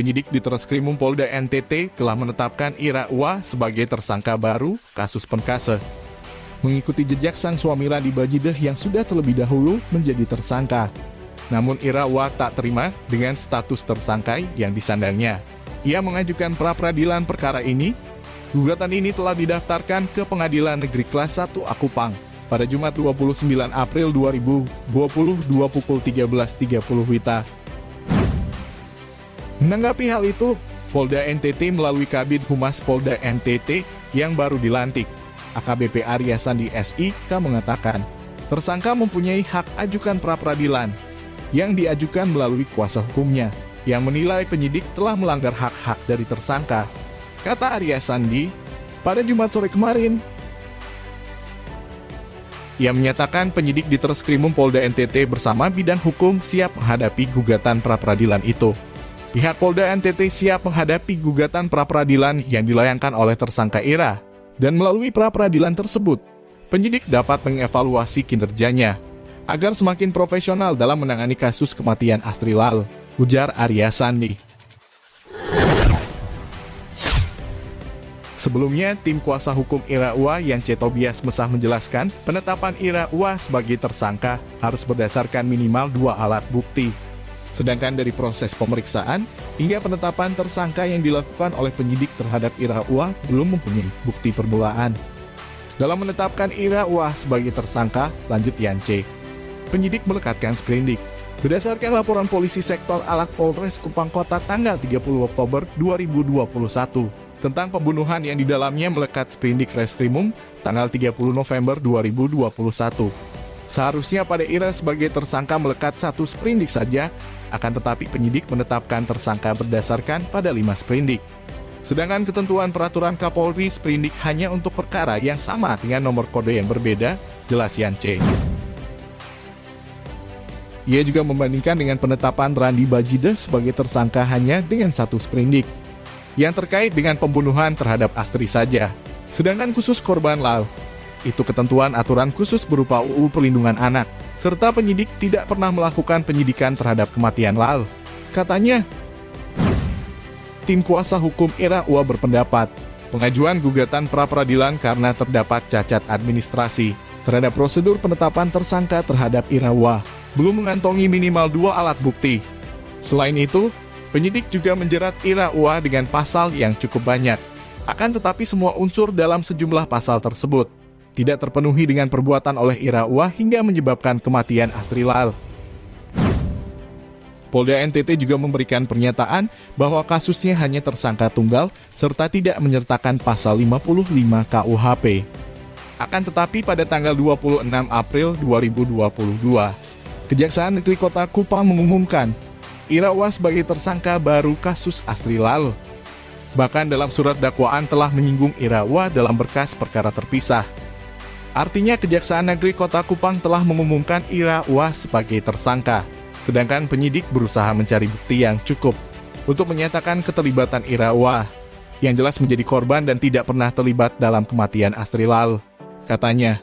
Penyidik di Treskrimum Polda NTT telah menetapkan Ira Uwa sebagai tersangka baru kasus Penkase. Mengikuti jejak sang suami Randi Bajidah yang sudah terlebih dahulu menjadi tersangka. Namun Ira Uwa tak terima dengan status tersangka yang disandangnya. Ia mengajukan pra-peradilan perkara ini. Gugatan ini telah didaftarkan ke Pengadilan Negeri Kelas 1 Akupang pada Jumat 29 April 2022 pukul 13.30 WITA. Menanggapi hal itu, Polda NTT melalui Kabid Humas Polda NTT yang baru dilantik, AKBP Arya Sandi SIK mengatakan, tersangka mempunyai hak ajukan pra-peradilan yang diajukan melalui kuasa hukumnya, yang menilai penyidik telah melanggar hak-hak dari tersangka. Kata Arya Sandi, pada Jumat sore kemarin, ia menyatakan penyidik di Treskrimum Polda NTT bersama bidang hukum siap menghadapi gugatan pra-peradilan itu. Pihak Polda NTT siap menghadapi gugatan pra-peradilan yang dilayangkan oleh tersangka Ira, dan melalui pra-peradilan tersebut, penyidik dapat mengevaluasi kinerjanya agar semakin profesional dalam menangani kasus kematian Astri Lal, ujar Arya Sandi. Sebelumnya, tim kuasa hukum Ira Uwa yang C. Tobias Mesah menjelaskan, penetapan Ira Uwa sebagai tersangka harus berdasarkan minimal 2 alat bukti. Sedangkan dari proses pemeriksaan hingga penetapan tersangka yang dilakukan oleh penyidik terhadap Ira Uwa belum mempunyai bukti permulaan. Dalam menetapkan Ira Uwa sebagai tersangka, lanjut Yance, penyidik melekatkan sprindik. Berdasarkan laporan polisi sektor Alak Polres Kupang Kota tanggal 30 Oktober 2021 tentang pembunuhan yang di dalamnya melekat sprindik Reskrimum tanggal 30 November 2021. Seharusnya pada Ira sebagai tersangka melekat 1 sprindik saja, akan tetapi penyidik menetapkan tersangka berdasarkan pada 5 sprindik. Sedangkan ketentuan peraturan Kapolri sprindik hanya untuk perkara yang sama dengan nomor kode yang berbeda, jelas Yance. Ia juga membandingkan dengan penetapan Randi Bajidah sebagai tersangka hanya dengan 1 sprindik, yang terkait dengan pembunuhan terhadap Astri saja. Sedangkan khusus korban Lal, itu ketentuan aturan khusus berupa UU Perlindungan Anak, serta penyidik tidak pernah melakukan penyidikan terhadap kematian Lal. Katanya, tim kuasa hukum Ira Uwa berpendapat, pengajuan gugatan pra-peradilan karena terdapat cacat administrasi terhadap prosedur penetapan tersangka terhadap Ira Uwa, belum mengantongi minimal 2 alat bukti. Selain itu, penyidik juga menjerat Ira Uwa dengan pasal yang cukup banyak. Akan tetapi semua unsur dalam sejumlah pasal tersebut tidak terpenuhi dengan perbuatan oleh Ira Uwa hingga menyebabkan kematian Astri Lal. Polda NTT juga memberikan pernyataan bahwa kasusnya hanya tersangka tunggal serta tidak menyertakan pasal 55 KUHP. Akan tetapi pada tanggal 26 April 2022, Kejaksaan Negeri Kota Kupang mengumumkan Ira Uwa sebagai tersangka baru kasus Astri Lal. Bahkan dalam surat dakwaan telah menyinggung Ira Uwa dalam berkas perkara terpisah. Artinya Kejaksaan Negeri Kota Kupang telah mengumumkan Ira Uwa sebagai tersangka, sedangkan penyidik berusaha mencari bukti yang cukup untuk menyatakan keterlibatan Ira Uwa, yang jelas menjadi korban dan tidak pernah terlibat dalam kematian Astri Lal, katanya.